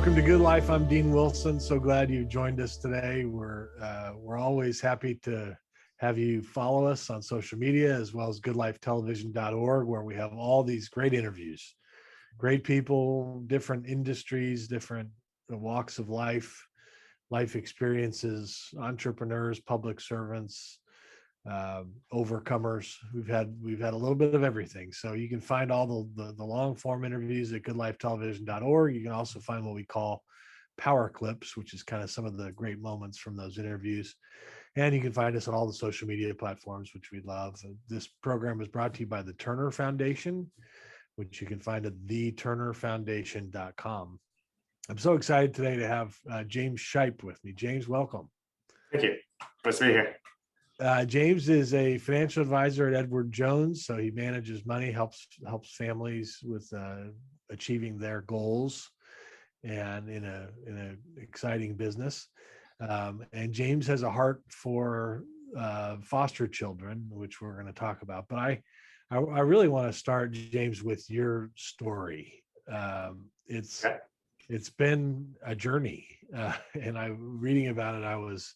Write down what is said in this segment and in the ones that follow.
Welcome to Good Life. I'm Dean Wilson. So glad you joined us today. We're always happy to have you follow us on social media as well as goodlifetelevision.org, where we have all these great interviews, great people, different industries, different walks of life, life experiences, entrepreneurs, public servants, overcomers. We've had a little bit of everything. So you can find all the long form interviews at goodlifetelevision.org. You can also find what we call power clips, which is kind of some of the great moments from those interviews. And you can find us on all the social media platforms, which we love. This program is brought to you by the Turner Foundation, which you can find at theturnerfoundation.com. I'm so excited today to have James Shipe with me. James, welcome. Thank you. Nice to be here. James is a financial advisor at Edward Jones, so he manages money, helps families with achieving their goals, and in a exciting business. And James has a heart for foster children, which we're going to talk about. But I really want to start, James, with your story. It's been a journey, and reading about it, I was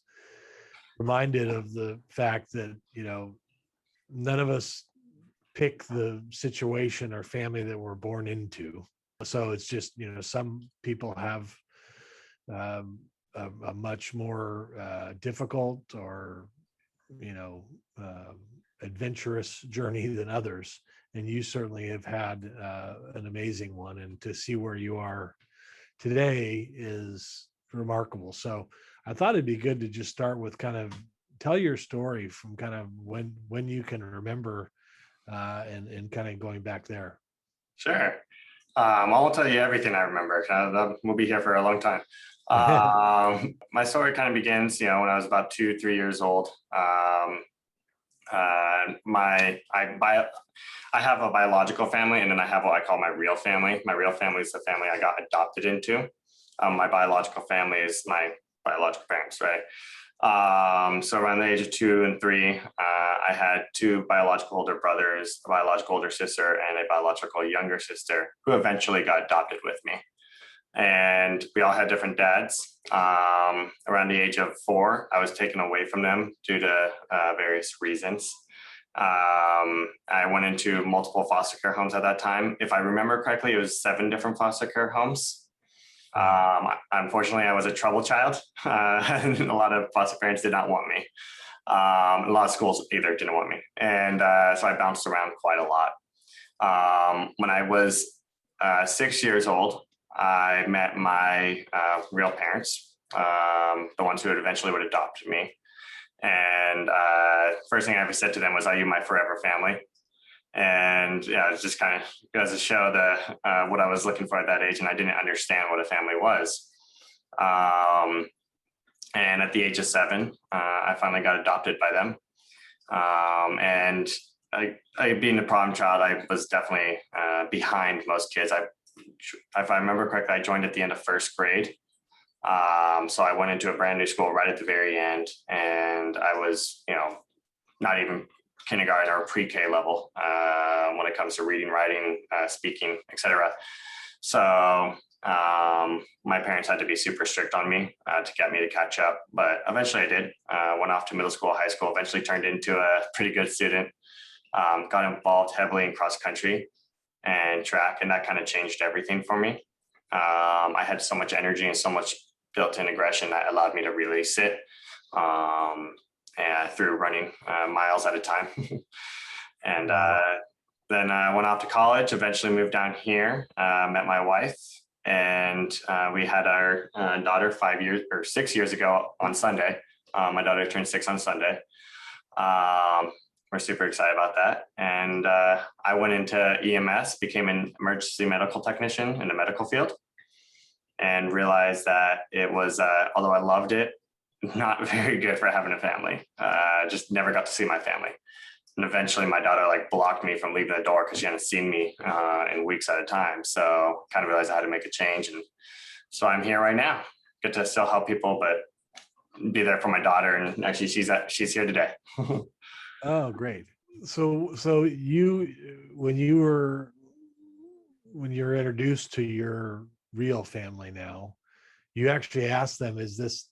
reminded of the fact that, none of us pick the situation or family that we're born into. So it's just, some people have a much more difficult or, adventurous journey than others. And you certainly have had an amazing one. And to see where you are today is remarkable. So I thought it'd be good to just start with kind of tell your story from kind of when you can remember and kind of going back there. Sure. I won't tell you everything I remember. We'll be here for a long time. My story kind of begins, when I was about 2-3 years old. I have a biological family, and then I have what I call my real family. My real family is the family I got adopted into. My biological family is my biological parents, right? So around the age of 2 and 3, I had 2 biological older brothers, a biological older sister, and a biological younger sister who eventually got adopted with me. And we all had different dads. Around the age of 4, I was taken away from them due to various reasons. I went into multiple foster care homes at that time. If I remember correctly, it was 7 different foster care homes. Unfortunately, I was a trouble child, and a lot of foster parents did not want me. A lot of schools either didn't want me. And so I bounced around quite a lot. When I was 6 years old, I met my real parents, the ones who eventually would adopt me. And first thing I ever said to them was, "Are you my forever family?" And yeah, it just kind of goes to show what I was looking for at that age, and I didn't understand what a family was. And at the age of 7, I finally got adopted by them. And I being a problem child, I was definitely behind most kids. If I remember correctly, I joined at the end of 1st grade. So I went into a brand new school right at the very end, and I was, not even kindergarten or pre-K level when it comes to reading, writing, speaking, etc. So my parents had to be super strict on me to get me to catch up, but eventually I did. Went off to middle school, high school, eventually turned into a pretty good student, got involved heavily in cross country and track, and that kind of changed everything for me. I had so much energy and so much built-in aggression that allowed me to release it through running miles at a time. And then I went off to college, eventually moved down here, met my wife, and we had our daughter 6 years ago on Sunday. My daughter turned 6 on Sunday. We're super excited about that. And I went into EMS, became an emergency medical technician in the medical field, and realized that it was, although I loved it, not very good for having a family. Just never got to see my family. And eventually my daughter blocked me from leaving the door because she hadn't seen me in weeks at a time. So kind of realized I had to make a change. And so I'm here right now. Get to still help people, but be there for my daughter. And actually she's here today. Oh, great. So you, when you're introduced to your real family now, you actually asked them, is this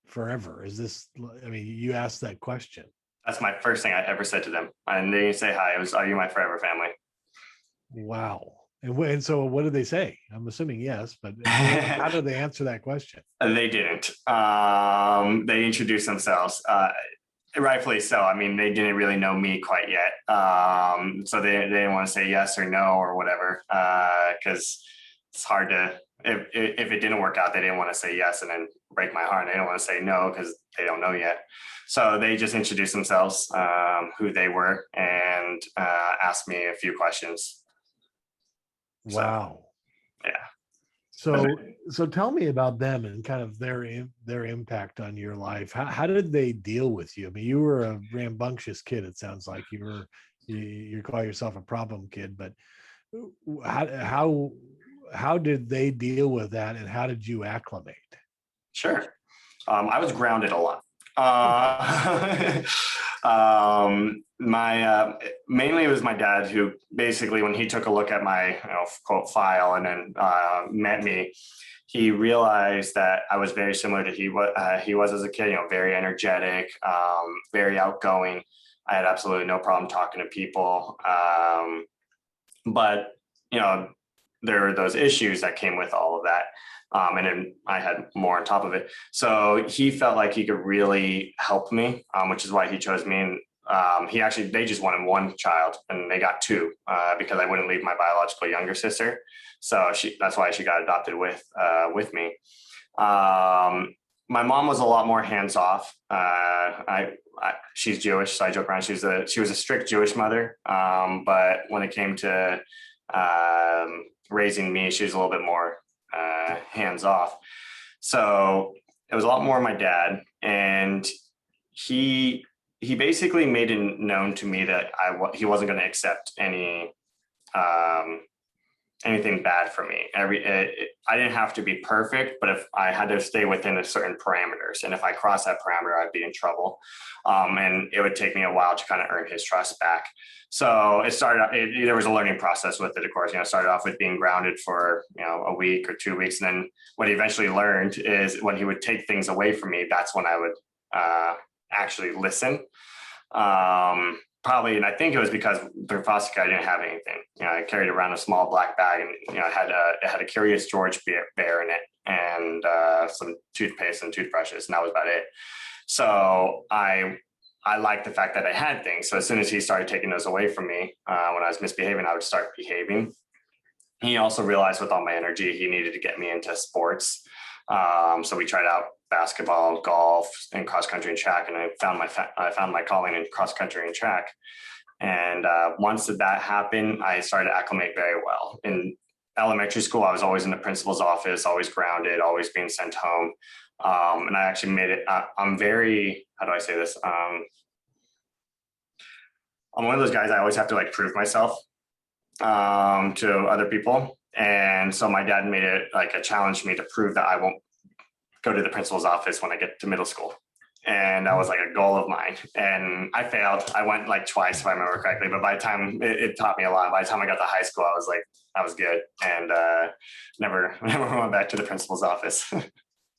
forever? Is this, I mean, you asked that question. That's my first thing I ever said to them. And they didn't say hi. It was, are you my forever family? Wow. And so what did they say? I'm assuming yes, but how did they answer that question? They didn't. They introduced themselves. Rightfully so. I mean, they didn't really know me quite yet. So they didn't want to say yes or no or whatever, because it's hard to, if it didn't work out, they didn't want to say yes and then break my heart. They don't want to say no because they don't know yet. So they just introduced themselves, who they were, and asked me a few questions. Wow. So, yeah. So tell me about them and kind of their impact on your life. How did they deal with you? I mean, you were a rambunctious kid. It sounds like you call yourself a problem kid, but how did they deal with that, and how did you acclimate? Sure. I was grounded a lot. Mainly it was my dad who basically, when he took a look at my quote file and then met me, he realized that I was very similar to he was as a kid. Very energetic, very outgoing. I had absolutely no problem talking to people, but there were those issues that came with all of that. And then I had more on top of it. So he felt like he could really help me, which is why he chose me. And they just wanted one child and they got two, because I wouldn't leave my biological younger sister. So that's why she got adopted with me. My mom was a lot more hands off. She's Jewish, so I joke around. She was a strict Jewish mother. But when it came to raising me, she was a little bit more hands off. So it was a lot more my dad, and he basically made it known to me that he wasn't going to accept anything bad for me. I didn't have to be perfect, but if I had to stay within a certain parameters, and if I crossed that parameter, I'd be in trouble. And it would take me a while to kind of earn his trust back. So there was a learning process with it, of course. It started off with being grounded for a week or 2 weeks, and then what he eventually learned is when he would take things away from me, that's when I would actually listen. Probably, and I think it was because through foster care I didn't have anything. I carried around a small black bag, and it had a Curious George bear in it, and some toothpaste and toothbrushes, and that was about it. So I liked the fact that I had things. So as soon as he started taking those away from me, when I was misbehaving, I would start behaving. He also realized with all my energy, he needed to get me into sports. So we tried out basketball, golf, and cross country and track, and I found my calling in cross country and track. And once that happened, I started to acclimate very well. In elementary school, I was always in the principal's office, always grounded, always being sent home. And I actually made it. I'm very, how do I say this? I'm one of those guys. I always have to prove myself to other people. And so my dad made it a challenge to me to prove that I won't go to the principal's office when I get to middle school. And that was a goal of mine. And I failed. I went twice, if I remember correctly. But by the time it taught me a lot. By the time I got to high school, I was good, and never went back to the principal's office.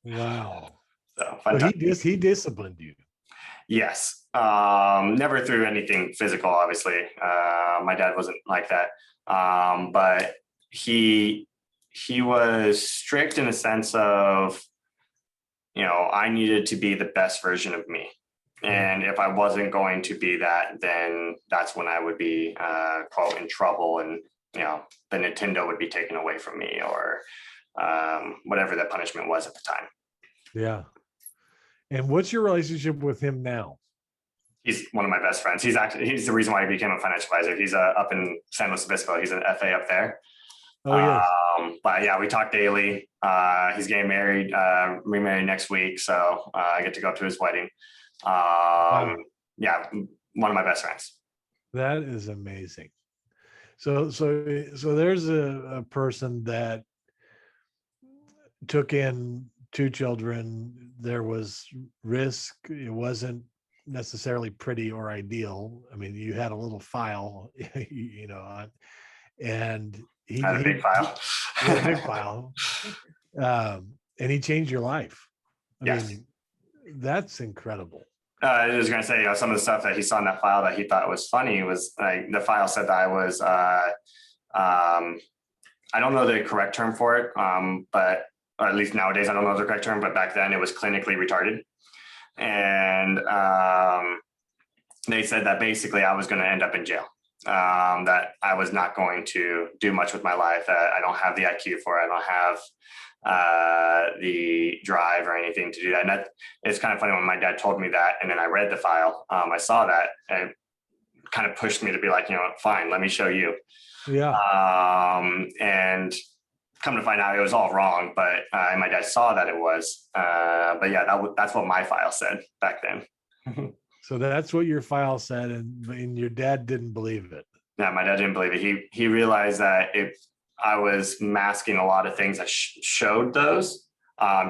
Wow. So he disciplined you. Yes. Never through anything physical, obviously. My dad wasn't like that. But he was strict in the sense of, I needed to be the best version of me. And if I wasn't going to be that, then that's when I would be, quote, in trouble. And, the Nintendo would be taken away from me, or whatever the punishment was at the time. Yeah. And what's your relationship with him now? He's one of my best friends. He's the reason why I became a financial advisor. He's up in San Luis Obispo. He's an FA up there. Oh, yes. But yeah, we talk daily. He's getting married, remarried next week. So I get to go to his wedding. Wow. Yeah, one of my best friends. That is amazing. So there's a person that took in two children. There was risk. It wasn't necessarily pretty or ideal. I mean, you had a little file, and he had a big file. He had a big file. And he changed your life. I Yes. mean, that's incredible. I was going to say, some of the stuff that he saw in that file that he thought was funny was like the file said that I was, I don't know the correct term for it, but or at least nowadays I don't know the correct term, but back then it was clinically retarded. And they said that basically I was going to end up in jail, that I was not going to do much with my life, that I don't have the IQ for it, I don't have the drive or anything to do that. And that it's kind of funny when my dad told me that, and then I read the file, I saw that, and it kind of pushed me to be like, fine, let me show you. Yeah. And come to find out it was all wrong, but my dad saw that it was. But yeah, that's what my file said back then. So that's what your file said, and your dad didn't believe it. Yeah, my dad didn't believe it. He realized that if I was masking a lot of things that showed those,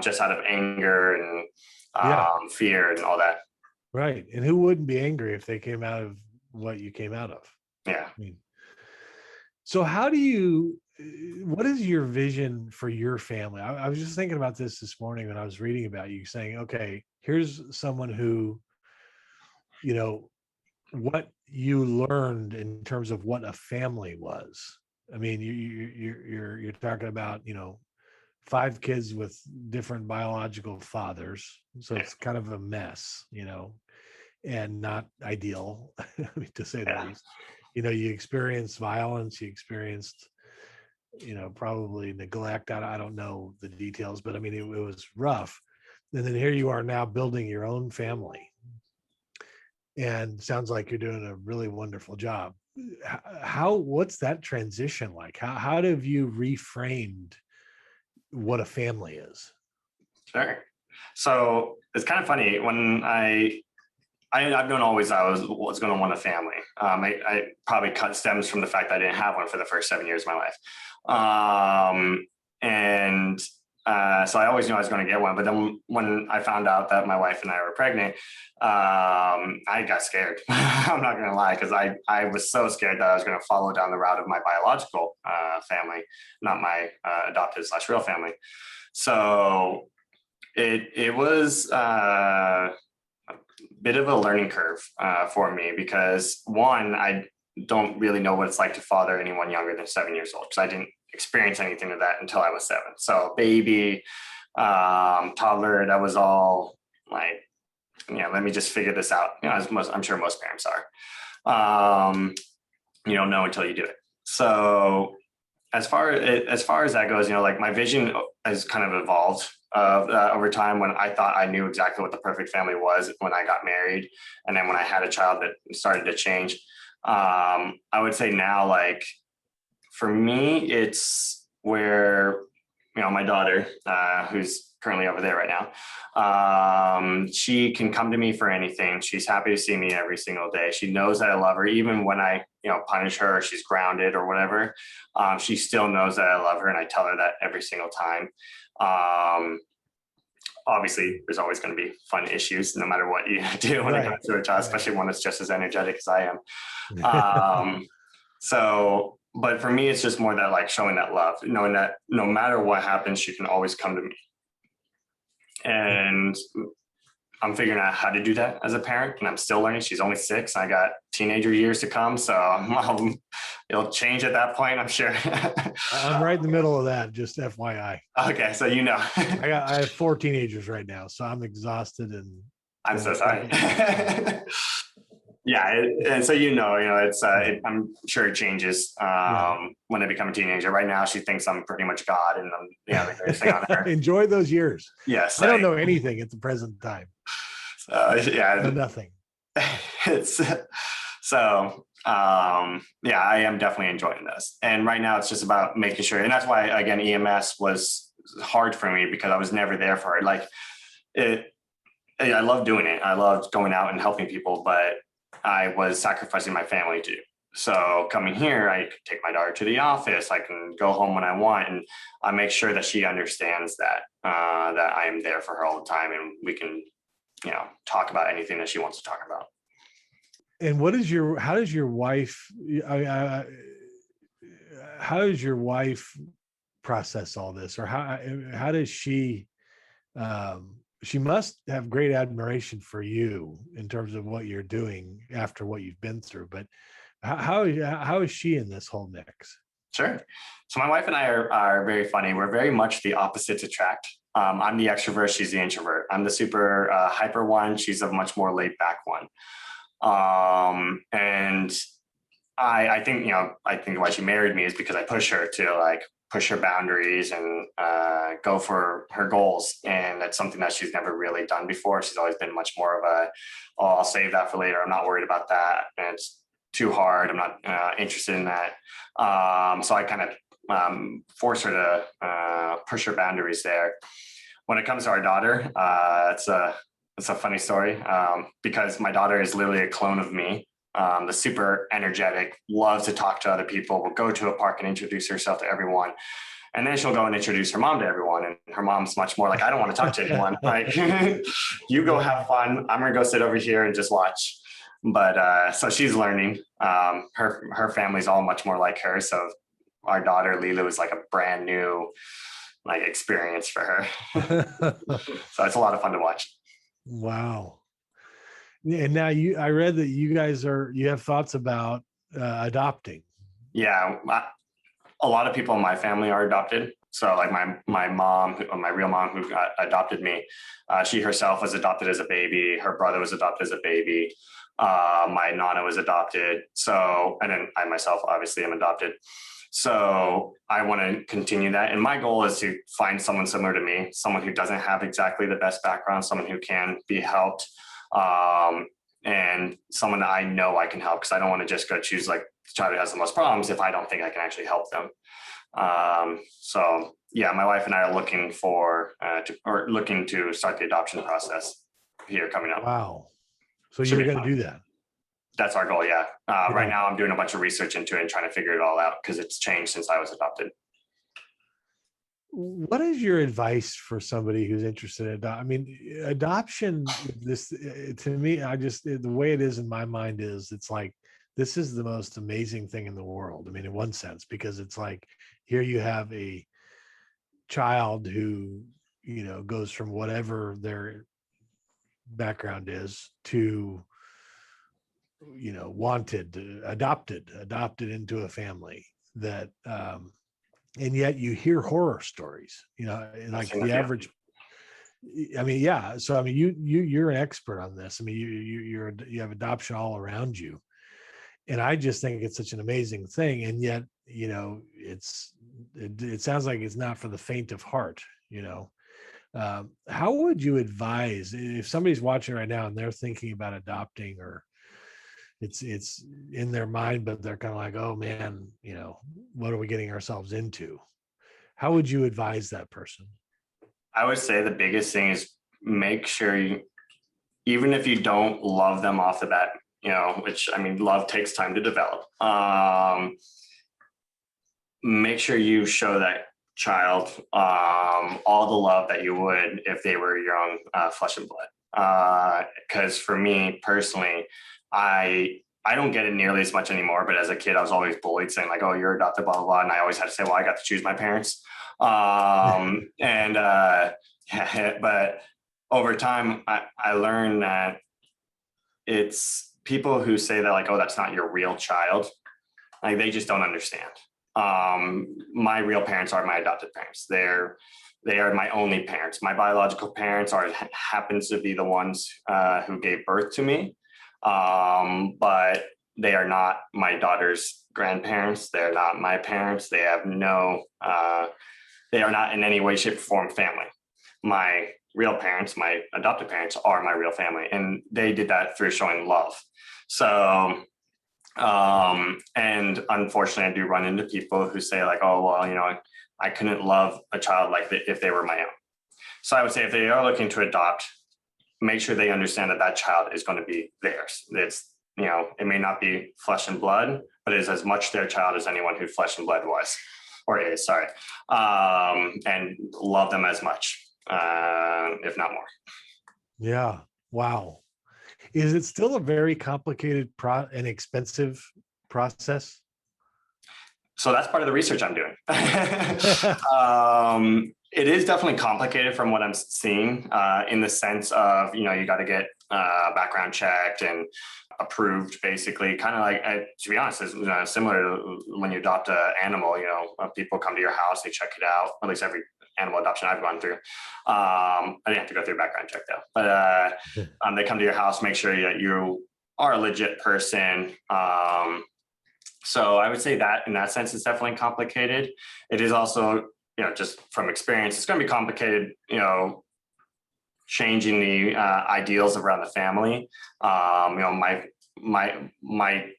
just out of anger and fear and all that. Right. And who wouldn't be angry if they came out of what you came out of? Yeah. I mean, so what is your vision for your family? I was just thinking about this morning when I was reading about you, saying, okay, here's someone who, what you learned in terms of what a family was. I mean, you're talking about, 5 kids with different biological fathers. So it's kind of a mess, and not ideal, to say the least. You experienced violence, you experienced, probably neglect. I don't know the details, but I mean, it was rough. And then here you are now building your own family. And sounds like you're doing a really wonderful job. What's that transition like? How have you reframed what a family is? Sure. So it's kind of funny when I've known always I was going to want a family. I probably cut stems from the fact that I didn't have one for the first 7 years of my life. So I always knew I was going to get one. But then when I found out that my wife and I were pregnant, I got scared. I'm not going to lie, because I was so scared that I was going to follow down the route of my biological family, not my adopted/real family. So it was a bit of a learning curve for me, because one, I don't really know what it's like to father anyone younger than 7 years old, because I didn't experience anything of that until I was 7. So baby, toddler, that was all like, let me just figure this out. I'm sure most parents are. You don't know until you do it. So as far as that goes, like my vision has kind of evolved over time. When I thought I knew exactly what the perfect family was when I got married, and then when I had a child, that started to change. I would say now, like, for me, it's where, my daughter, who's currently over there right now, she can come to me for anything. She's happy to see me every single day. She knows that I love her. Even when I, punish her, or she's grounded or whatever, she still knows that I love her, and I tell her that every single time. Obviously, there's always going to be fun issues no matter what you do when it comes to a child, especially one that's just as energetic as I am. But for me, it's just more that, like, showing that love, knowing that no matter what happens, she can always come to me. And I'm figuring out how to do that as a parent, and I'm still learning. She's only 6. I got teenager years to come, so it'll change at that point, I'm sure. I'm right in the middle of that, just FYI. Okay, so I have 4 teenagers right now, so I'm exhausted, and I'm so sorry. Yeah, and so it's I'm sure it changes when I become a teenager. Right now, she thinks I'm pretty much God, and I'm the greatest thing on earth. Enjoy those years. Yes, I don't know anything at the present time. Nothing. It's so I am definitely enjoying this, and right now it's just about making sure, and that's why, again, EMS was hard for me, because I was never there for it. Like I love doing it. I loved going out and helping people, but I was sacrificing my family too. So coming here, I could take my daughter to the office. I can go home when I want, and I make sure that she understands that that I am there for her all the time, and we can, talk about anything that she wants to talk about. And how does your wife process all this, or how does she she must have great admiration for you in terms of what you're doing after what you've been through. But how is she in this whole mix? Sure. So my wife and I are very funny. We're very much the opposites attract. I'm the extrovert. She's the introvert. I'm the super hyper one. She's a much more laid back one. And I think, I think why she married me is because I push her to like push her boundaries and go for her goals. And that's something that she's never really done before. She's always been much more of a, oh, I'll save that for later. I'm not worried about that. And it's too hard. I'm not interested in that. So I kind of force her to push her boundaries there. When it comes to our daughter, it's a funny story because my daughter is literally a clone of me. The super energetic, loves to talk to other people, will go to a park and introduce herself to everyone. And then she'll go and introduce her mom to everyone. And her mom's much more like, I don't want to talk to anyone. Like, you go have fun. I'm going to go sit over here and just watch. But so she's learning. Her family's all much more like her. So our daughter, Lila, was like a brand new like experience for her. So it's a lot of fun to watch. Wow. And now I read that you have thoughts about adopting. Yeah. A lot of people in my family are adopted. So like my mom, my real mom who adopted me, she herself was adopted as a baby. Her brother was adopted as a baby. My nana was adopted. So, and then I myself obviously am adopted. So I want to continue that. And my goal is to find someone similar to me, someone who doesn't have exactly the best background, someone who can be helped, and someone that I know I can help, because I don't want to just go choose like the child who has the most problems if I don't think I can actually help them. So yeah, my wife and I are looking looking to start the adoption process here coming up. Wow. So you're going to do that? That's our goal. Yeah. Right now I'm doing a bunch of research into it and trying to figure it all out because it's changed since I was adopted. What is your advice for somebody who's interested in adoption, to me, the way it is in my mind is it's like, this is the most amazing thing in the world. I mean, in one sense, because it's like, here you have a child who, goes from whatever their background is to, adopted into a family that, and yet you hear horror stories, like the average. Yeah. So, you're an expert on this. You have adoption all around you. And I just think it's such an amazing thing. And yet, it sounds like it's not for the faint of heart, how would you advise if somebody's watching right now and they're thinking about adopting, or it's in their mind, but they're kind of like, oh man, what are we getting ourselves into? How would you advise that person? I would say the biggest thing is make sure even if you don't love them off the bat, which love takes time to develop. Make sure you show that child all the love that you would if they were your own flesh and blood. Because for me personally, I don't get it nearly as much anymore, but as a kid, I was always bullied saying like, oh, you're adopted, blah, blah, blah. And I always had to say, well, I got to choose my parents. But over time, I learned that it's people who say that like, oh, that's not your real child. Like they just don't understand. My real parents are my adopted parents. They are my only parents. My biological parents happens to be the ones who gave birth to me. But they are not my daughter's grandparents. They're not my parents. They have they are not in any way, shape, or form family. My real parents, my adopted parents, are my real family. And they did that through showing love. So, and unfortunately, I do run into people who say like, oh, well, I couldn't love a child like if they were my own. So I would say if they are looking to adopt, make sure they understand that child is going to be theirs. It's, it may not be flesh and blood, but it is as much their child as anyone who flesh and blood was, or is, sorry. And love them as much, if not more. Yeah. Wow. Is it still a very complicated and expensive process? So that's part of the research I'm doing. It is definitely complicated from what I'm seeing, in the sense of, you got to get background checked and approved, basically. Kind of like, to be honest, is similar to when you adopt an animal. People come to your house, they check it out. At least every animal adoption I've gone through. I didn't have to go through a background check though, but they come to your house, make sure that you are a legit person. So I would say that in that sense, it's definitely complicated. It is also, just from experience, it's going to be complicated, changing the ideals around the family. My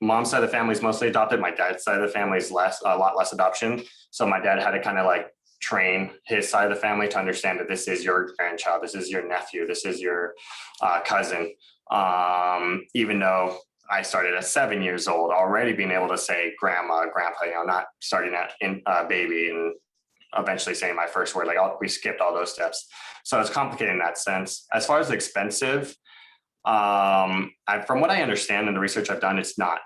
mom's side of the family is mostly adopted. My dad's side of the family is a lot less adoption. So my dad had to kind of like train his side of the family to understand that this is your grandchild, this is your nephew, this is your cousin. Even though I started at 7 years old, already being able to say grandma, grandpa, not starting at baby and eventually saying my first word. Like we skipped all those steps. So it's complicated in that sense. As far as expensive, from what I understand and the research I've done, it's not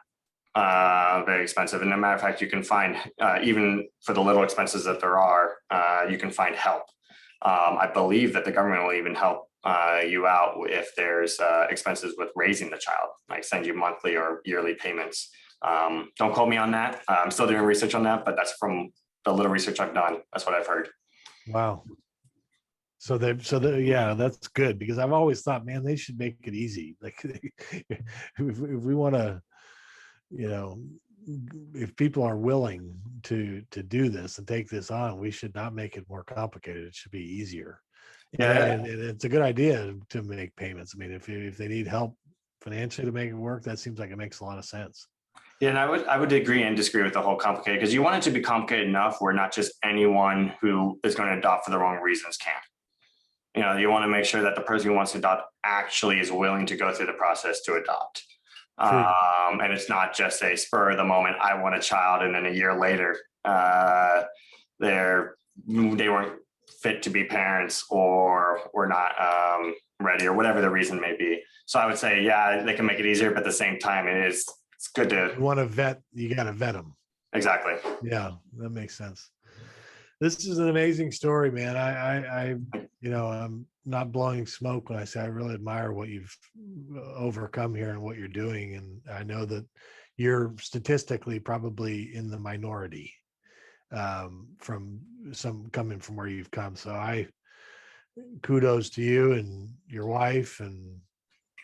very expensive. And as a matter of fact, you can find, even for the little expenses that there are, you can find help. I believe that the government will even help you out if there's expenses with raising the child, like send you monthly or yearly payments. Don't quote me on that. I'm still doing research on that, but that's from the little research I've done. That's what I've heard. Wow. Yeah, that's good, because I've always thought, man, they should make it easy. Like if we want to, if people are willing to do this and take this on, we should not make it more complicated. It should be easier. Yeah. And it's a good idea to make payments. I mean, if they need help financially to make it work, that seems like it makes a lot of sense. Yeah, and I would agree and disagree with the whole complicated, because you want it to be complicated enough where not just anyone who is going to adopt for the wrong reasons can. You want to make sure that the person who wants to adopt actually is willing to go through the process to adopt. And it's not just a spur of the moment, I want a child, and then a year later, they weren't fit to be parents or not ready, or whatever the reason may be. So I would say, yeah, they can make it easier, but at the same time, it's good to. You want to vet, you got to vet them. Exactly. Yeah, that makes sense. This is an amazing story, man. I'm not blowing smoke when I say I really admire what you've overcome here and what you're doing. And I know that you're statistically probably in the minority from coming from where you've come. So kudos to you and your wife, and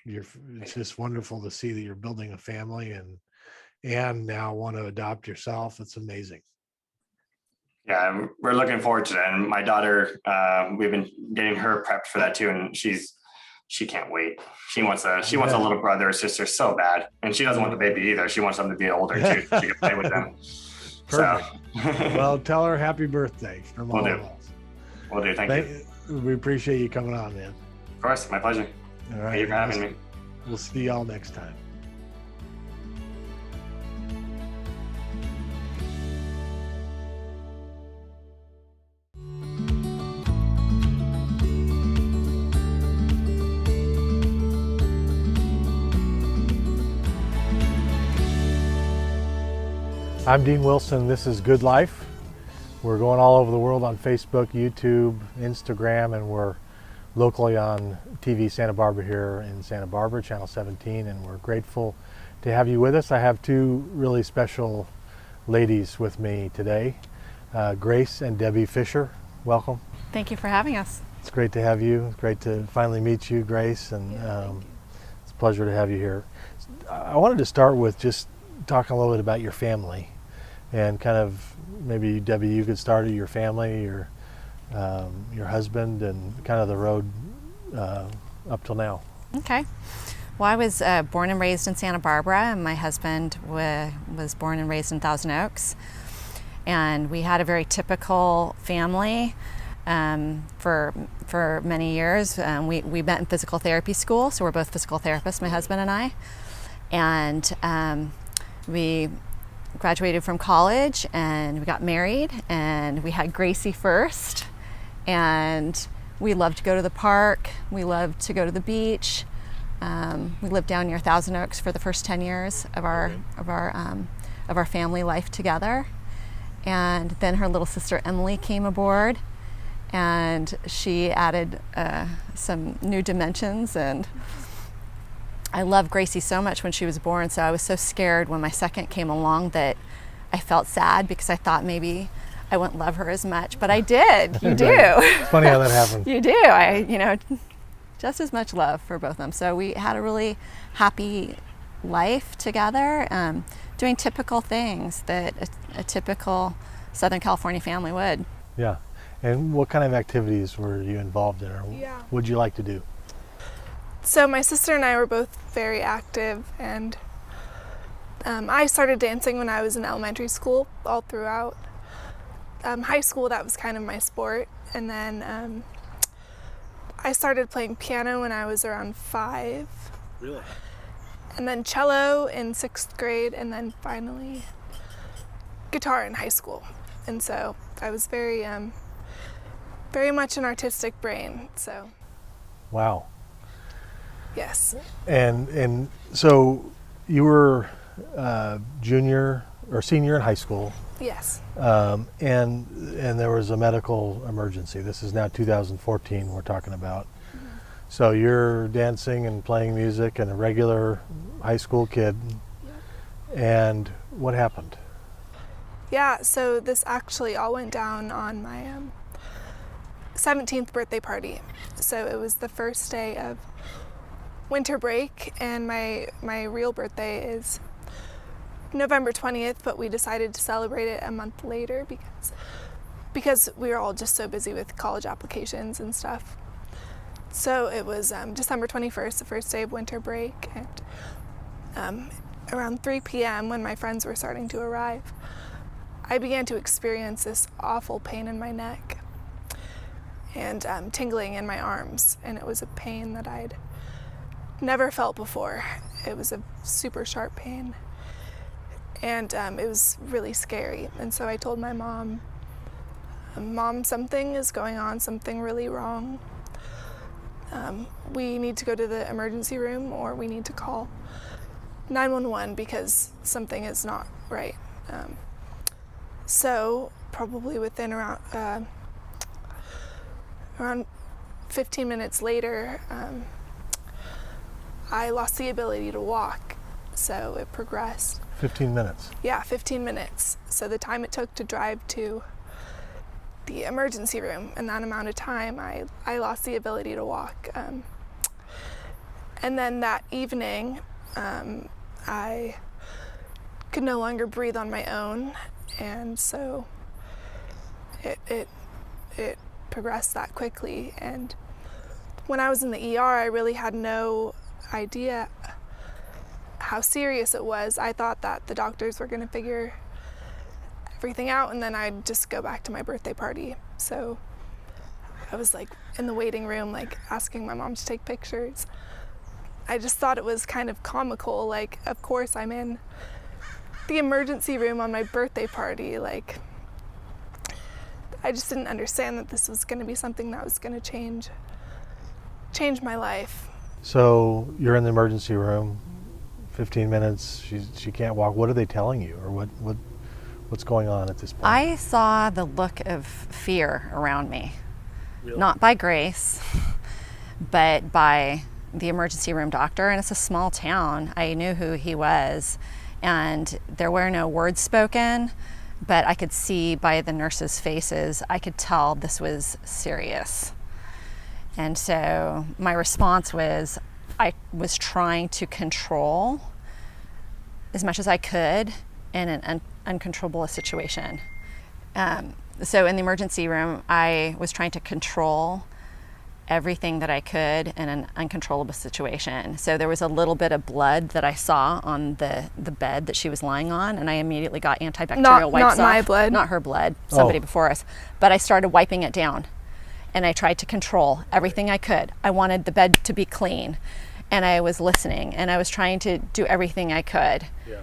it's just wonderful to see that you're building a family and now want to adopt yourself. It's amazing. Yeah, we're looking forward to that. And my daughter, we've been getting her prepped for that too, and she can't wait. She wants a little brother or sister so bad, and she doesn't want the baby either. She wants them to be older too. So she can play with them. Perfect. So. Well, tell her happy birthday from all of us. Will do. Thank you. We appreciate you coming on, man. Of course, my pleasure. All right. Thank you for having me. We'll see y'all next time. I'm Dean Wilson. This is Good Life. We're going all over the world on Facebook, YouTube, Instagram, and we're locally on TV Santa Barbara here in Santa Barbara, Channel 17, and we're grateful to have you with us. I have two really special ladies with me today, Grace and Debbie Fisher. Welcome. Thank you for having us. It's great to have you. It's great to finally meet you, Grace, and it's a pleasure to have you here. I wanted to start with just talking a little bit about your family. And kind of maybe, Debbie, you could start at your family, your husband, and kind of the road up till now. Okay. Well, I was born and raised in Santa Barbara, and my husband was born and raised in Thousand Oaks. And we had a very typical family for many years. We met in physical therapy school, so we're both physical therapists, my husband and I. And we graduated from college, and we got married, and we had Gracie first, and we loved to go to the park. We loved to go to the beach. We lived down near Thousand Oaks for the first 10 years of our family life together. And then her little sister Emily came aboard, and she added some new dimensions. And I loved Gracie so much when she was born, so I was so scared when my second came along that I felt sad because I thought maybe I wouldn't love her as much, but I did. You do. It's funny how that happens. You do. Just as much love for both of them. So we had a really happy life together, doing typical things that a typical Southern California family would. Yeah. And what kind of activities were you involved in, or what would you like to do? So my sister and I were both very active, and I started dancing when I was in elementary school, all throughout. High school, that was kind of my sport. And then I started playing piano when I was around 5. Really? And then cello in 6th grade, and then finally guitar in high school. And so I was very much an artistic brain, so. Wow. Yes. And so you were junior or senior in high school. Yes. And there was a medical emergency. This is now 2014 we're talking about. Mm-hmm. So you're dancing and playing music and a regular high school kid. Yep. And what happened? Yeah, so this actually all went down on my 17th birthday party. So it was the first day of winter break, and my real birthday is November 20th, but we decided to celebrate it a month later because we were all just so busy with college applications and stuff. So it was December 21st, the first day of winter break, and around 3 p.m. when my friends were starting to arrive, I began to experience this awful pain in my neck and tingling in my arms, and it was a pain that I'd never felt before. It was a super sharp pain, and it was really scary. And so I told my mom, "Mom, something is going on, something really wrong. We need to go to the emergency room, or we need to call 911 because something is not right." So probably within around 15 minutes later, I lost the ability to walk. So it progressed. 15 minutes? Yeah, 15 minutes. So the time it took to drive to the emergency room, in that amount of time, I lost the ability to walk. And then that evening, I could no longer breathe on my own, and so it progressed that quickly. And when I was in the ER, I really had no idea how serious it was. I thought that the doctors were going to figure everything out, and then I'd just go back to my birthday party. So I was like in the waiting room, like asking my mom to take pictures. I just thought it was kind of comical. Like, of course I'm in the emergency room on my birthday party. Like, I just didn't understand that this was going to be something that was going to change my life. So you're in the emergency room, 15 minutes, she can't walk. What are they telling you, or what's going on at this point? I saw the look of fear around me. Really? Not by Grace, but by the emergency room doctor. And it's a small town. I knew who he was, and there were no words spoken, but I could see by the nurses' faces, I could tell this was serious. And so my response was, I was trying to control as much as I could in an uncontrollable situation. So in the emergency room, I was trying to control everything that I could in an uncontrollable situation. So there was a little bit of blood that I saw on the bed that she was lying on, and I immediately got antibacterial wipes off. Not my blood. Not her blood, somebody before us. But I started wiping it down, and I tried to control everything I could. I wanted the bed to be clean, and I was listening, and I was trying to do everything I could. Yeah.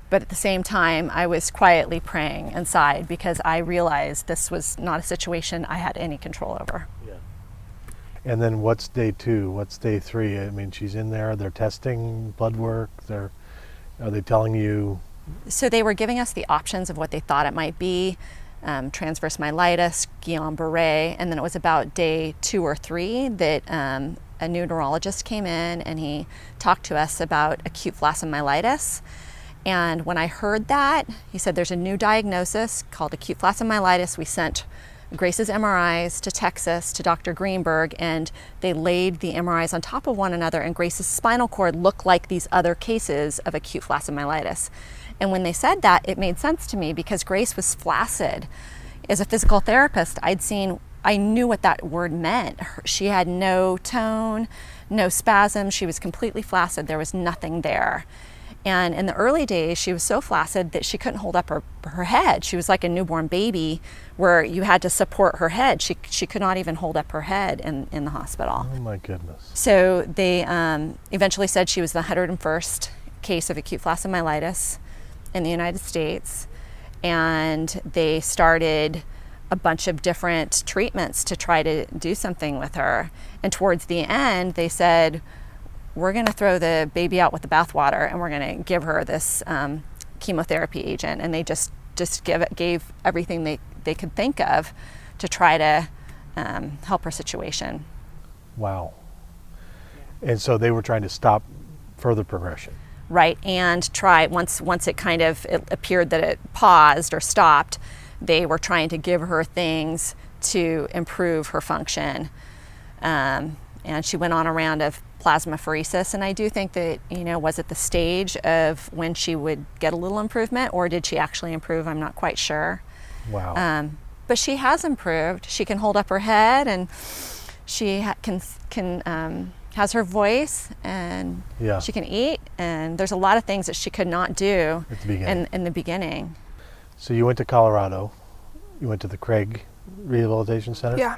But at the same time, I was quietly praying inside because I realized this was not a situation I had any control over. Yeah. And then what's day 2? What's day 3? I mean, she's in there, they're testing blood work, are they telling you? So they were giving us the options of what they thought it might be. transverse myelitis, Guillain-Barré, and then it was about day 2 or 3 that a new neurologist came in and he talked to us about acute flaccid myelitis. And when I heard that, he said there's a new diagnosis called acute flaccid myelitis. We sent Grace's MRIs to Texas to Dr. Greenberg, and they laid the MRIs on top of one another, and Grace's spinal cord looked like these other cases of acute flaccid myelitis. And when they said that, it made sense to me because Grace was flaccid. As a physical therapist, I knew what that word meant. She had no tone, no spasm. She was completely flaccid. There was nothing there. And in the early days, she was so flaccid that she couldn't hold up her head. She was like a newborn baby where you had to support her head. She could not even hold up her head in the hospital. Oh my goodness. So they eventually said she was the 101st case of acute flaccid myelitis in the United States. And they started a bunch of different treatments to try to do something with her. And towards the end, they said, we're going to throw the baby out with the bathwater and we're going to give her this chemotherapy agent. And they just gave everything they could think of to try to help her situation. Wow. And so they were trying to stop further progression. Right, and try, once it appeared that it paused or stopped, they were trying to give her things to improve her function. And she went on a round of plasmapheresis, and I do think that, was it the stage of when she would get a little improvement, or did she actually improve? I'm not quite sure. Wow. But she has improved. She can hold up her head, and she has her voice, and she can eat, and there's a lot of things that she could not do in the beginning. So you went to Colorado, you went to the Craig Rehabilitation Center? Yeah.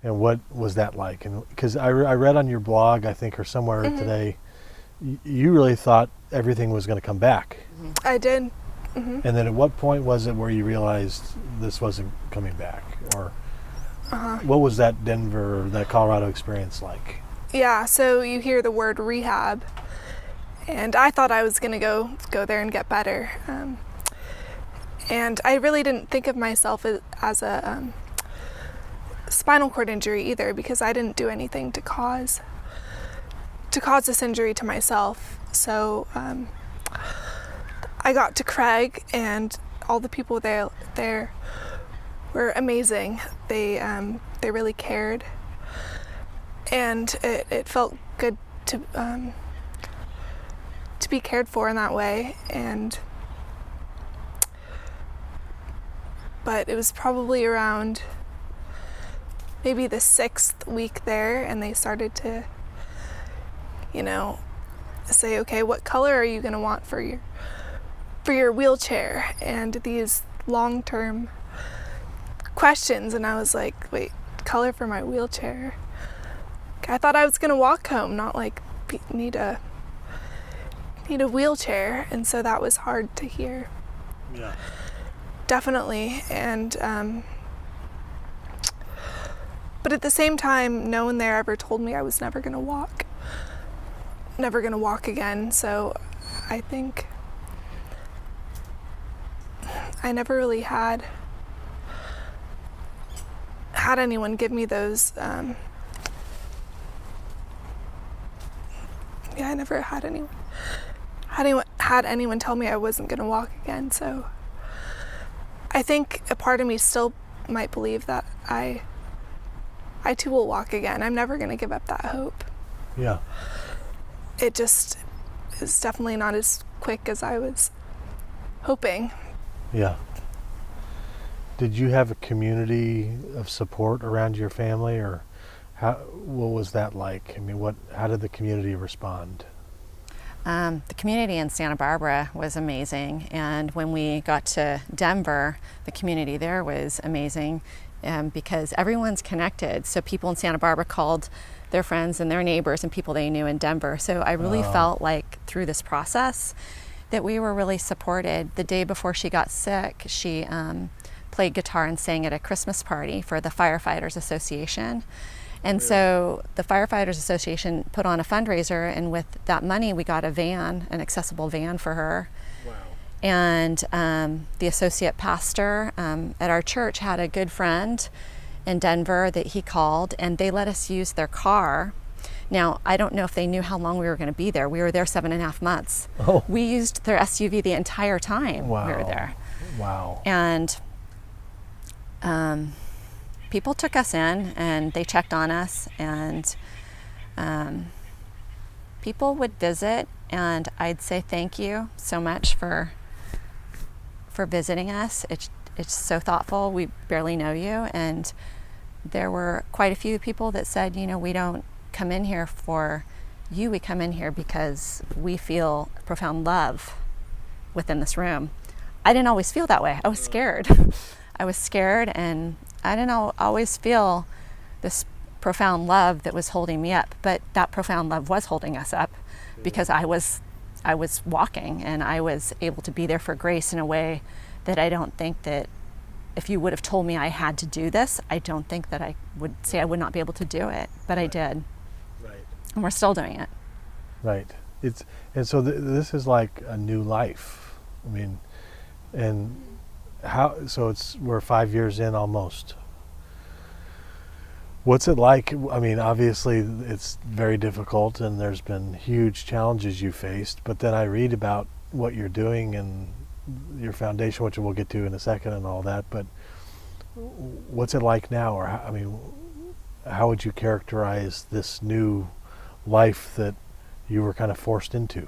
And what was that like? And because I read on your blog, I think, or somewhere today, you really thought everything was going to come back. I did. Mm-hmm. And then at what point was it where you realized this wasn't coming back? Or what was that that Colorado experience like? Yeah, so you hear the word rehab, and I thought I was going to go there and get better. And I really didn't think of myself as a spinal cord injury either, because I didn't do anything to cause this injury to myself. So I got to Craig, and all the people there were amazing. They really cared. And it felt good to be cared for in that way. But it was probably around maybe the 6th week there, and they started to, say, okay, what color are you going to want for your wheelchair? And these long-term questions, and I was like, wait, color for my wheelchair? I thought I was going to walk home, not like need a wheelchair. And so that was hard to hear. Yeah. Definitely. And but at the same time, no one there ever told me I was never going to walk again. So I think I never really had anyone give me those I never had anyone tell me I wasn't going to walk again. So I think a part of me still might believe that I too will walk again. I'm never going to give up that hope. Yeah. It just is definitely not as quick as I was hoping. Yeah. Did you have a community of support around your family, or what was that like? I mean, how did the community respond? The community in Santa Barbara was amazing, and when we got to Denver, the community there was amazing because everyone's connected. So people in Santa Barbara called their friends and their neighbors and people they knew in Denver. So I really felt like through this process that we were really supported. The day before she got sick, she played guitar and sang at a Christmas party for the Firefighters Association. And so the Firefighters Association put on a fundraiser, and with that money we got an accessible van for her. Wow. And the associate pastor at our church had a good friend in Denver that he called, and they let us use their car. Now, I don't know if they knew how long we were going to be there. We were there 7.5 months. Oh. We used their SUV the entire time Wow. we were there. Wow. And people took us in and they checked on us, and people would visit, and I'd say thank you so much for visiting us. It's so thoughtful. We barely know you. And there were quite a few people that said, you know, we don't come in here for you. We come in here because we feel profound love within this room. I didn't always feel that way. I was scared. I was scared, and I didn't always feel this profound love that was holding me up. But that profound love was holding us up, because I was walking, and I was able to be there for Grace in a way that I don't think that if you would have told me I had to do this, I don't think that I would say I would not be able to do it, but I did. Right. And we're still doing it. Right. So this is like a new life. I mean, and so we're 5 years in almost. What's it like? I mean, obviously it's very difficult, and there's been huge challenges you faced, but then I read about what you're doing and your foundation, which we'll get to in a second and all that, but what's it like now? Or, I mean, how would you characterize this new life that you were kind of forced into?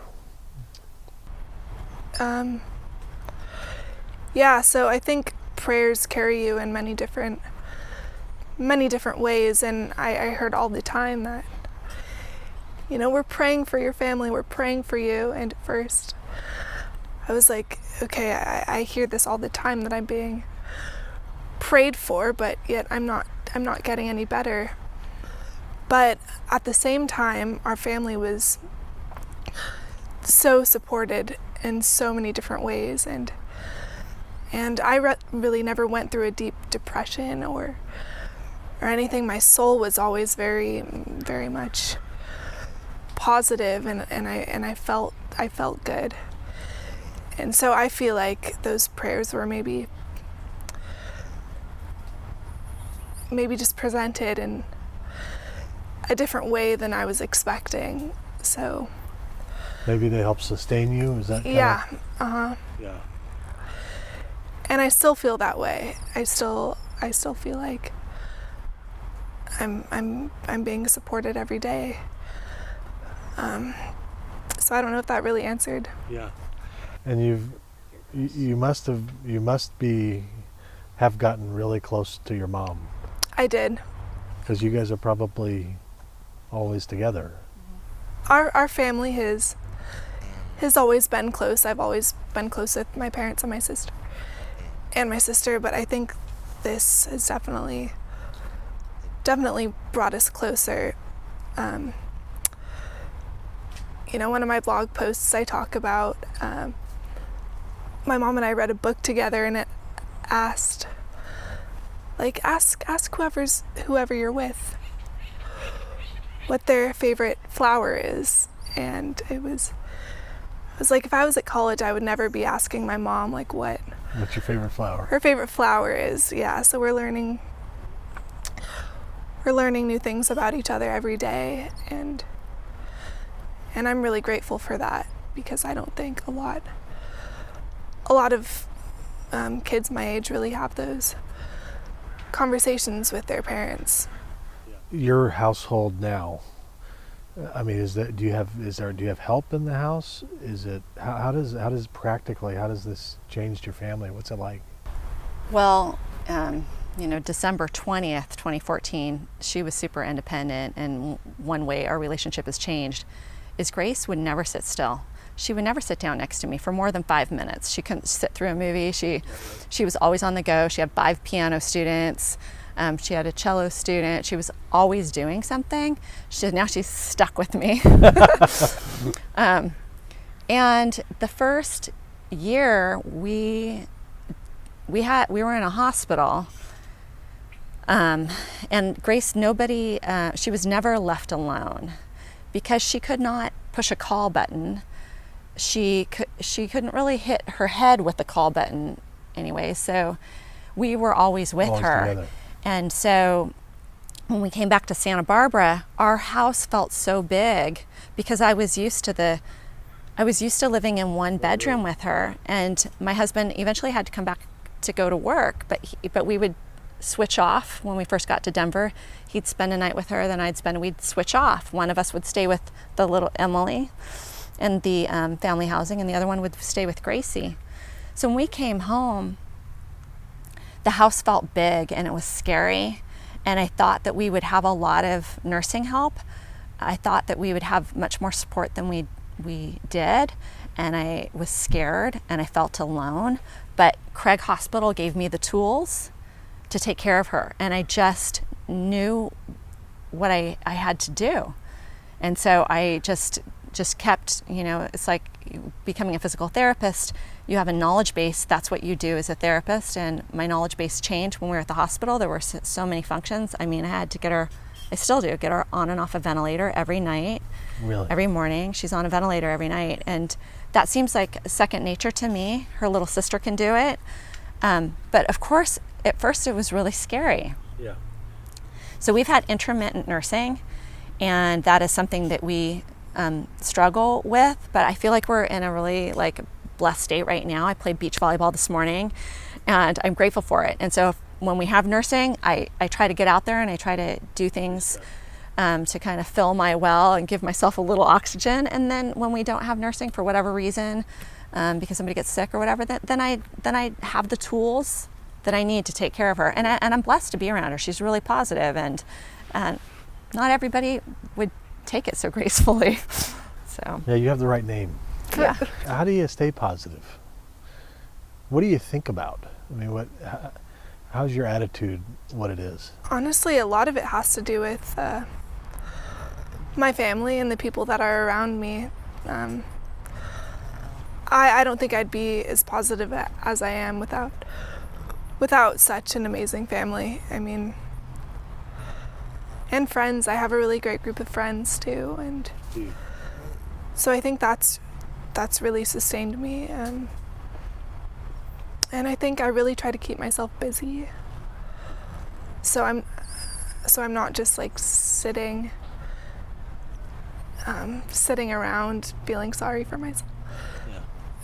Yeah, so I think prayers carry you in many different ways, and I heard all the time that, you know, we're praying for your family, we're praying for you. And at first I was like, okay, I hear this all the time, that I'm being prayed for, but yet I'm not getting any better. But at the same time, our family was so supported in so many different ways, and I really never went through a deep depression or anything. My soul was always very, very much positive, and I felt good. And so I feel like those prayers were maybe just presented in a different way than I was expecting. So Maybe they help sustain you. Is that yeah, Yeah. And I still feel that way. I still feel like I'm being supported every day. So I don't know if that really answered. Yeah. And you must have gotten really close to your mom, I did. because you guys are probably always together. Our family has always been close. I've always been close with my parents and my sister, but I think this has definitely brought us closer. You know, one of my blog posts, I talk about my mom and I read a book together, and it asked, like, ask whoever you're with what their favorite flower is. And it was like, if I was at college, I would never be asking my mom, like, what's your favorite flower? her favorite flower is. Yeah, so we're learning new things about each other every day, and I'm really grateful for that, because I don't think a lot of kids my age really have those conversations with their parents. Your household now, I mean, do you have help in the house? Is it, how does this change your family? What's it like? Well, December 20th, 2014, she was super independent, and one way our relationship has changed is Grace would never sit still. She would never sit down next to me for more than 5 minutes. She couldn't sit through a movie. She was always on the go. She had 5 piano students. She had a cello student. She was always doing something. Now she's stuck with me. And the first year we were in a hospital, and Grace, she was never left alone, because she could not push a call button. she couldn't really hit her head with the call button anyway, so we were always with her. Together. And so when we came back to Santa Barbara, our house felt so big because I was used to living in one bedroom with her, and my husband eventually had to come back to go to work, but we would switch off. When we first got to Denver, he'd spend a night with her, then we'd switch off. One of us would stay with the little Emily in the family housing, and the other one would stay with Gracie. So when we came home, the house felt big and it was scary, and I thought that we would have a lot of nursing help. I thought that we would have much more support than we did, and I was scared and I felt alone. But Craig Hospital gave me the tools to take care of her, and I just knew what I had to do. And so I just kept, it's like becoming a physical therapist. You have a knowledge base. That's what you do as a therapist. And my knowledge base changed when we were at the hospital. There were so many functions. I mean, I had to I still do, get her on and off a ventilator every night. Really? Every morning. She's on a ventilator every night. And that seems like second nature to me. Her little sister can do it. But of course, at first it was really scary. Yeah. So we've had intermittent nursing, and that is something that we struggle with, but I feel like we're in a really blessed state right now. I played beach volleyball this morning, and I'm grateful for it. And so when we have nursing, I try to get out there and I try to do things to kind of fill my well and give myself a little oxygen. And then when we don't have nursing for whatever reason, because somebody gets sick or whatever, then I have the tools that I need to take care of her. And I'm blessed to be around her. She's really positive, and not everybody would take it so gracefully. So Yeah, you have the right name. yeah. How do you stay positive? What do you think about? I mean, how's your attitude, what it is? Honestly, a lot of it has to do with my family and the people that are around me. I don't think I'd be as positive as I am without such an amazing family. I mean, and friends. I have a really great group of friends too, and so I think that's really sustained me. And I think I really try to keep myself busy. So I'm not just sitting around feeling sorry for myself. Yeah.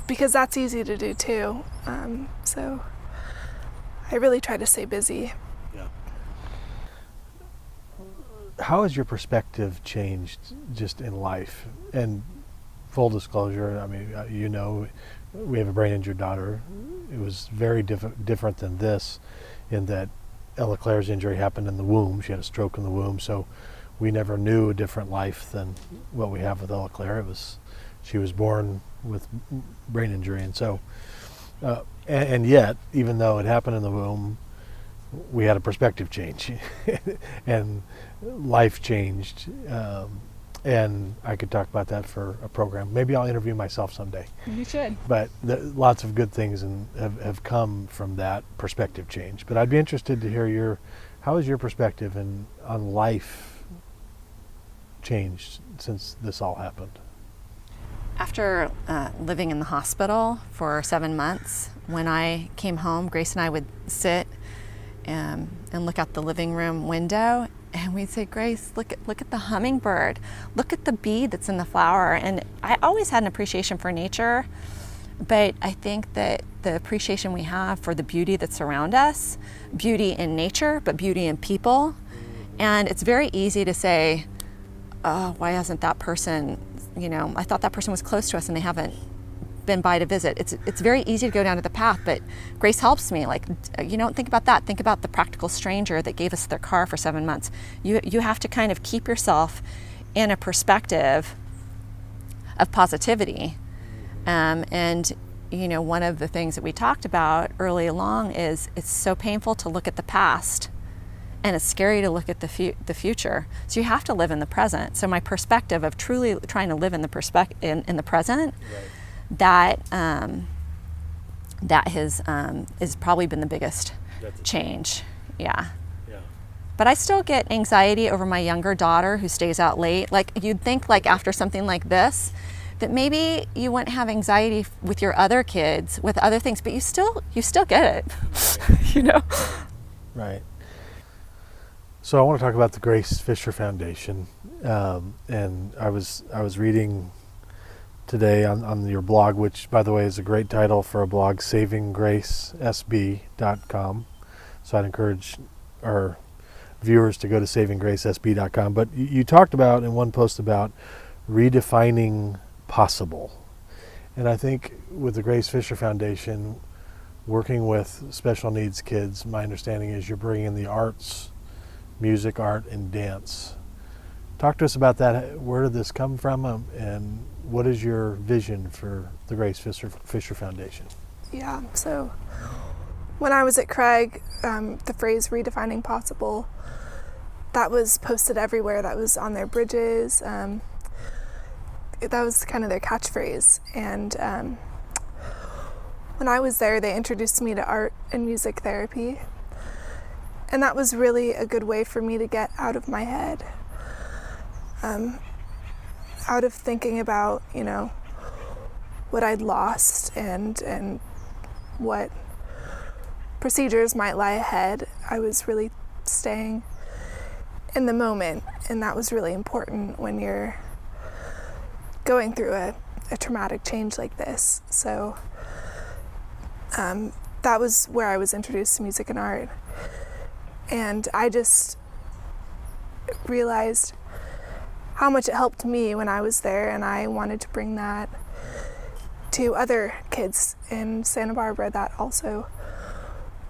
Because that's easy to do too. So I really try to stay busy. Yeah. How has your perspective changed just in life? And full disclosure, I mean, we have a brain injured daughter. It was very different than this, in that Ella Claire's injury happened in the womb. She had a stroke in the womb, so we never knew a different life than what we have with Ella Claire. She was born with brain injury, and so, and yet, even though it happened in the womb, we had a perspective change, and life changed. And I could talk about that for a program. Maybe I'll interview myself someday. You should. But lots of good things have come from that perspective change. But I'd be interested to hear how has your perspective on life changed since this all happened? After living in the hospital for 7 months, when I came home, Grace and I would sit and look out the living room window, and we'd say, Grace, look at the hummingbird, look at the bee that's in the flower. And I always had an appreciation for nature, but I think that the appreciation we have for the beauty that's around us, beauty in nature, but beauty in people. And it's very easy to say, oh, why hasn't that person, I thought that person was close to us and they haven't been by to visit. It's very easy to go down to the path, but Grace helps me. You don't think about that. Think about the practical stranger that gave us their car for 7 months. You have to kind of keep yourself in a perspective of positivity. And one of the things that we talked about early along is it's so painful to look at the past, and it's scary to look at the future. So you have to live in the present. So my perspective of truly trying to live in the present, Right. that has probably been the biggest change. Yeah. Yeah. But I still get anxiety over my younger daughter who stays out late. You'd think after something like this, that maybe you wouldn't have anxiety with your other kids with other things, but you still get it. You know. Right. So I want to talk about the Grace Fisher Foundation, and I was reading today on your blog, which, by the way, is a great title for a blog, savinggracesb.com. So I'd encourage our viewers to go to savinggracesb.com. But you talked about in one post about redefining possible. And I think with the Grace Fisher Foundation, working with special needs kids, my understanding is you're bringing in the arts, music, art, and dance. Talk to us about that. Where did this come from, and what is your vision for the Grace Fisher Foundation? Yeah, so when I was at Craig, the phrase redefining possible, that was posted everywhere. That was on their bridges. That was kind of their catchphrase. And when I was there, they introduced me to art and music therapy. And that was really a good way for me to get out of my head. Out of thinking about, you know, what I'd lost and what procedures might lie ahead. I was really staying in the moment, and that was really important when you're going through a traumatic change like this. So that was where I was introduced to music and art. And I just realized how much it helped me when I was there, and I wanted to bring that to other kids in Santa Barbara that also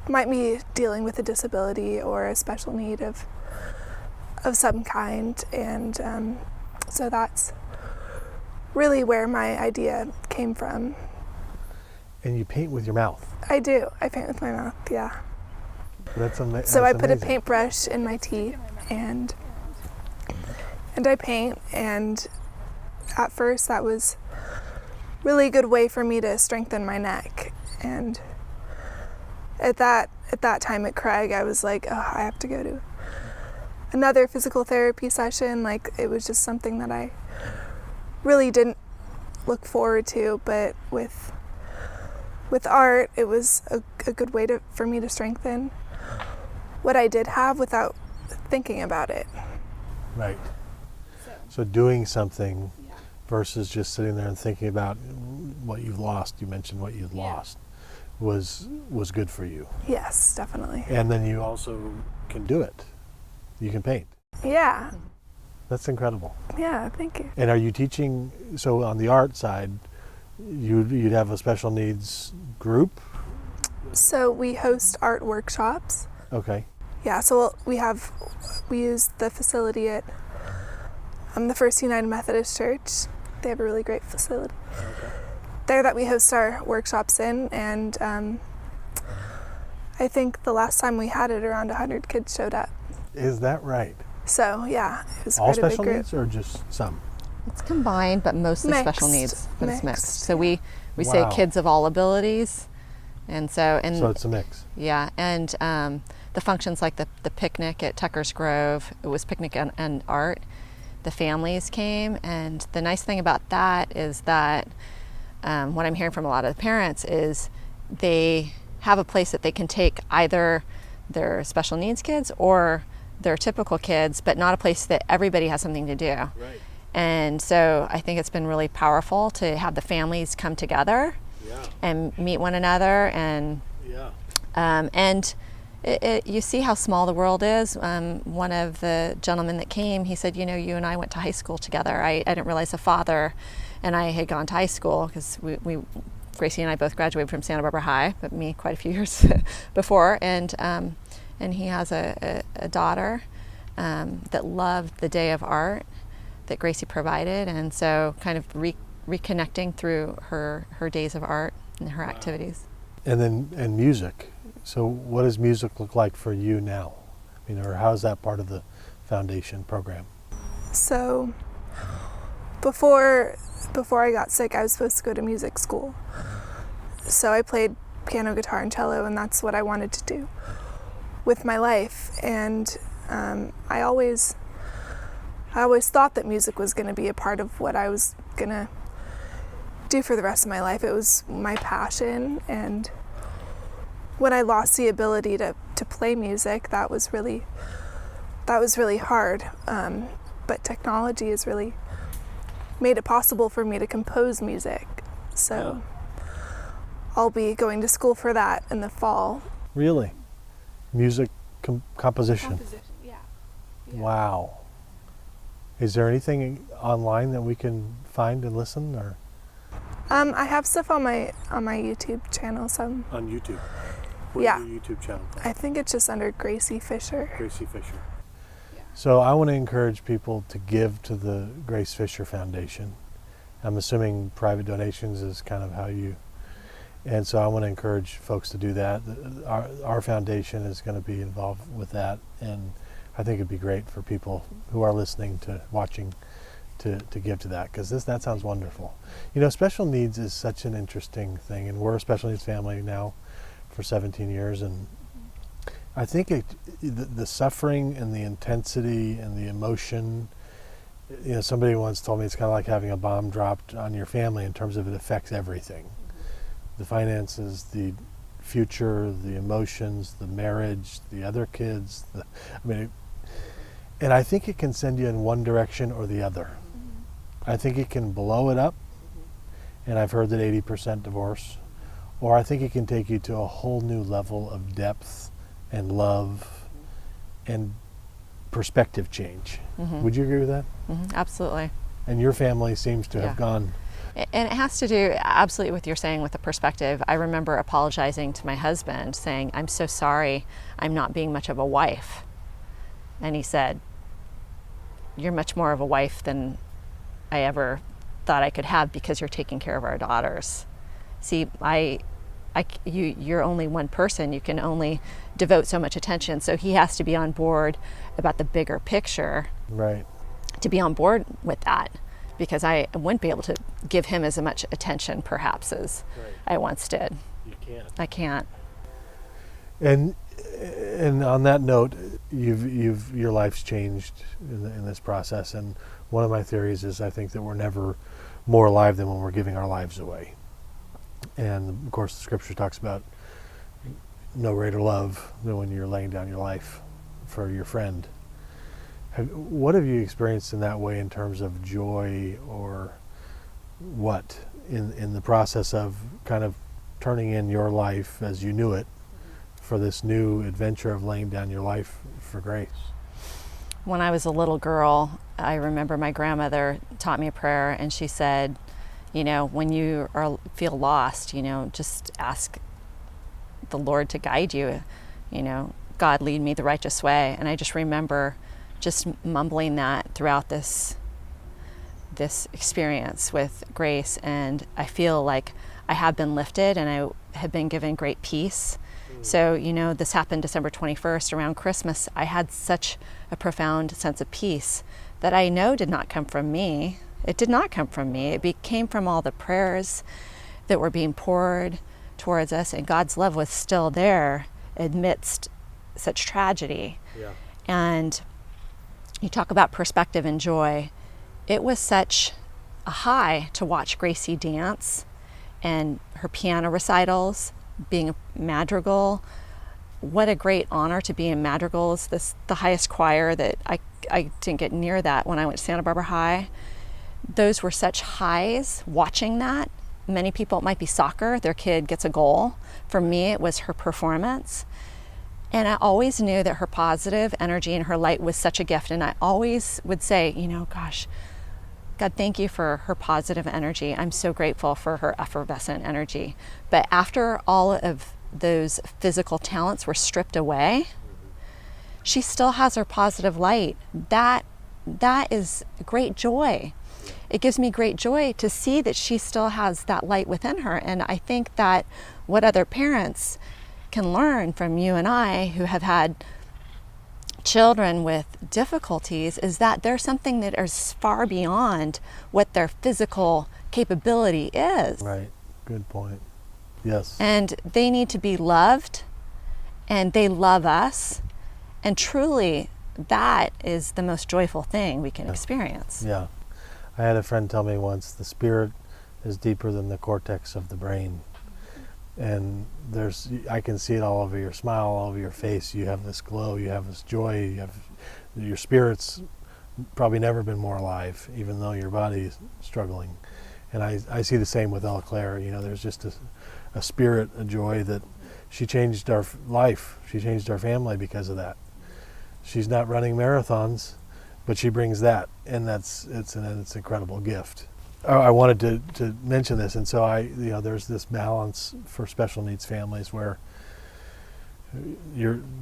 might be dealing with a disability or a special need of some kind. And so that's really where my idea came from. And you paint with your mouth. I do. I paint with my mouth, yeah. That's amazing. So I put a paintbrush in my teeth and I paint, and at first that was really a good way for me to strengthen my neck. And at that time at Craig, I was like, oh, I have to go to another physical therapy session. Like, it was just something that I really didn't look forward to, but with art, it was a good way for me to strengthen what I did have without thinking about it. Right. So doing something versus just sitting there and thinking about what you've lost. You mentioned what you've lost was good for you. Yes, definitely. And then you also can do it. You can paint. Yeah. That's incredible. Yeah, thank you. And are you teaching, so on the art side, you'd have a special needs group? So we host art workshops. Okay. Yeah, so we use the facility at the First United Methodist Church. They have a really great facility there that we host our workshops in, and I think the last time we had it, around 100 kids showed up. Is that right? So yeah, it was all quite a big special group. needs or just some? It's combined, but mostly special needs. But it's mixed. So we say Wow. kids of all abilities, and so it's a mix. Yeah, and the functions like the picnic at Tucker's Grove, it was picnic and art. The families came, and the nice thing about that is that what I'm hearing from a lot of the parents is they have a place that they can take either their special needs kids or their typical kids, but not a place that everybody has something to do. Right. And so I think it's been really powerful to have the families come together and meet one another, and you see how small the world is. One of the gentlemen that came, he said, you know, you and I went to high school together. I didn't realize the father and I had gone to high school, because Gracie and I both graduated from Santa Barbara High, but me quite a few years before. And he has a daughter that loved the day of art that Gracie provided. And so kind of reconnecting through her days of art and her activities. And music. So what does music look like for you now? I mean, or how's that part of the foundation program? So before I got sick, I was supposed to go to music school. So I played piano, guitar, and cello, and that's what I wanted to do with my life. And I always thought that music was going to be a part of what I was going to do for the rest of my life. It was my passion, and when I lost the ability to play music, that was really hard. But technology has really made it possible for me to compose music. So I'll be going to school for that in the fall. Really? Music composition? Yeah. Wow. Is there anything online that we can find and listen, or? I have stuff on my YouTube channel. Some On YouTube? Yeah. Your YouTube channel? I think it's just under Gracie Fisher. Gracie Fisher. So I want to encourage people to give to the Grace Fisher Foundation. I'm assuming private donations is kind of how you, and so I want to encourage folks to do that. Our foundation is going to be involved with that, and I think it'd be great for people who are listening to, watching, to give to that, because that sounds wonderful. You know, special needs is such an interesting thing, and we're a special needs family now for 17 years, and I think the suffering and the intensity and the emotion, you know, somebody once told me it's kind of like having a bomb dropped on your family in terms of it affects everything. The finances, the future, the emotions, the marriage, the other kids. And I think it can send you in one direction or the other. I think it can blow it up, and I've heard that 80% divorce, or I think it can take you to a whole new level of depth and love and perspective change. Would you agree with that? Absolutely. And your family seems to have gone. And it has to do absolutely with you're saying with the perspective. I remember apologizing to my husband, saying, "I'm so sorry, I'm not being much of a wife." And he said, "You're much more of a wife than I ever thought I could have, because you're taking care of our daughters. See, you're only one person. You can only devote so much attention." So he has to be on board about the bigger picture. Right. To be on board with that, because I wouldn't be able to give him as much attention perhaps as I once did. You can't. I can't. And on that note, your life's changed in this process. And one of my theories is I think that we're never more alive than when we're giving our lives away. And of course, the scripture talks about no greater love than when you're laying down your life for your friend. What have you experienced in that way in terms of joy, or what in the process of kind of turning in your life as you knew it for this new adventure of laying down your life for Grace? When I was a little girl, I remember my grandmother taught me a prayer, and she said, you know, when you feel lost, you know, just ask the Lord to guide you. You know, God, lead me the righteous way. And I just remember just mumbling that throughout this experience with Grace, and I feel like I have been lifted and I have been given great peace. So, you know, this happened December 21st around Christmas. I had such a profound sense of peace that I know did not come from me. It did not come from me. It came from all the prayers that were being poured towards us, and God's love was still there amidst such tragedy. Yeah. And you talk about perspective and joy. It was such a high to watch Gracie dance and her piano recitals, being a madrigal. What a great honor to be in madrigals. The highest choir that I didn't get near that when I went to Santa Barbara High. Those were such highs watching that. Many people, it might be soccer, their kid gets a goal. For me, it was her performance. And I always knew that her positive energy and her light was such a gift. And I always would say, you know, gosh, God, thank you for her positive energy. I'm so grateful for her effervescent energy. But after all of those physical talents were stripped away, she still has her positive light. That is great joy. It gives me great joy to see that she still has that light within her. And I think that what other parents can learn from you and I who have had children with difficulties is that there's something that is far beyond what their physical capability is. Right. Good point. Yes. And they need to be loved, and they love us. And truly, that is the most joyful thing we can experience. Yeah. I had a friend tell me once, the spirit is deeper than the cortex of the brain. And I can see it all over your smile, all over your face. You have this glow, you have this joy, your spirit's probably never been more alive, even though your body's struggling. And I see the same with Ella Claire. There's just a spirit, a joy that she changed our life. She changed our family because of that. She's not running marathons, but she brings that, and it's an incredible gift. I wanted to mention this, and so there's this balance for special needs families where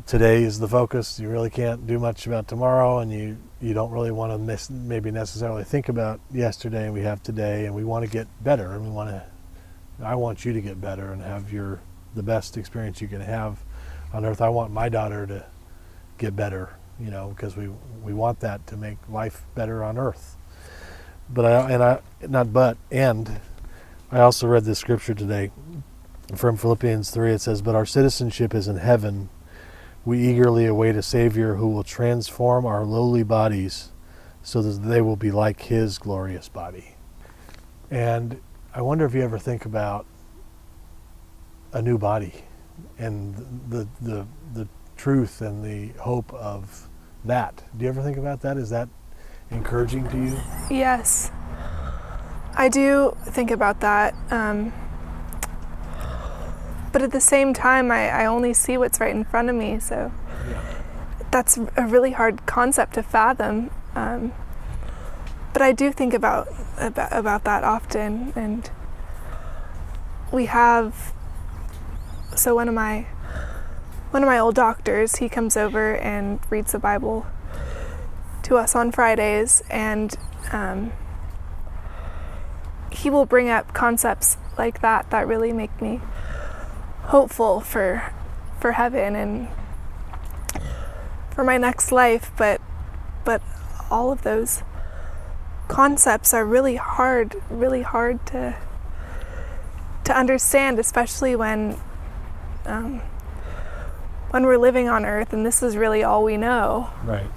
today is the focus. You really can't do much about tomorrow, and you don't really want to maybe necessarily think about yesterday. We have today, and we want to get better, and I want you to get better and have the best experience you can have on earth. I want my daughter to get better, because we want that to make life better on earth. I also read this scripture today from Philippians 3. It says, "But our citizenship is in heaven. We eagerly await a Savior who will transform our lowly bodies so that they will be like His glorious body." And I wonder if you ever think about a new body and the truth and the hope of that. Do you ever think about that? Is that encouraging to you? Yes, I do think about that. But at the same time, I only see what's right in front of me. So that's a really hard concept to fathom. But I do think about that often. And we have, so one of my old doctors, he comes over and reads the Bible to us on Fridays, and he will bring up concepts like that really make me hopeful for heaven and for my next life. But all of those concepts are really hard to understand, especially when we're living on earth and this is really all we know. Right.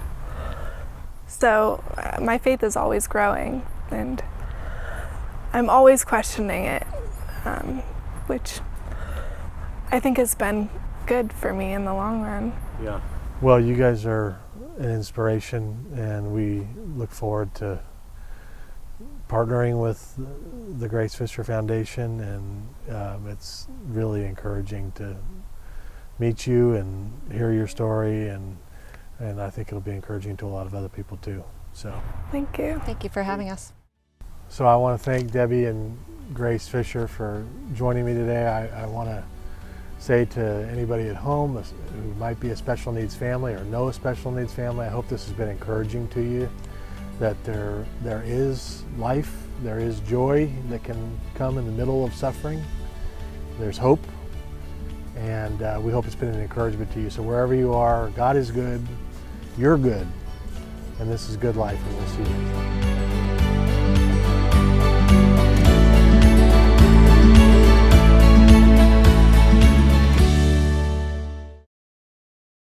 So my faith is always growing, and I'm always questioning it, which I think has been good for me in the long run. Yeah. Well, you guys are an inspiration, and we look forward to partnering with the Grace Fisher Foundation, and it's really encouraging to meet you and hear your story, and I think it'll be encouraging to a lot of other people too. So Thank you. Thank you for having us. So I want to thank Debbie and Grace Fisher for joining me today. I want to say to anybody at home who might be a special needs family or know a special needs family, I hope this has been encouraging to you, that there is life, there is joy that can come in the middle of suffering. There's hope, and we hope it's been an encouragement to you. So wherever you are, God is good, you're good, and this is Good Life, and we'll see you next time.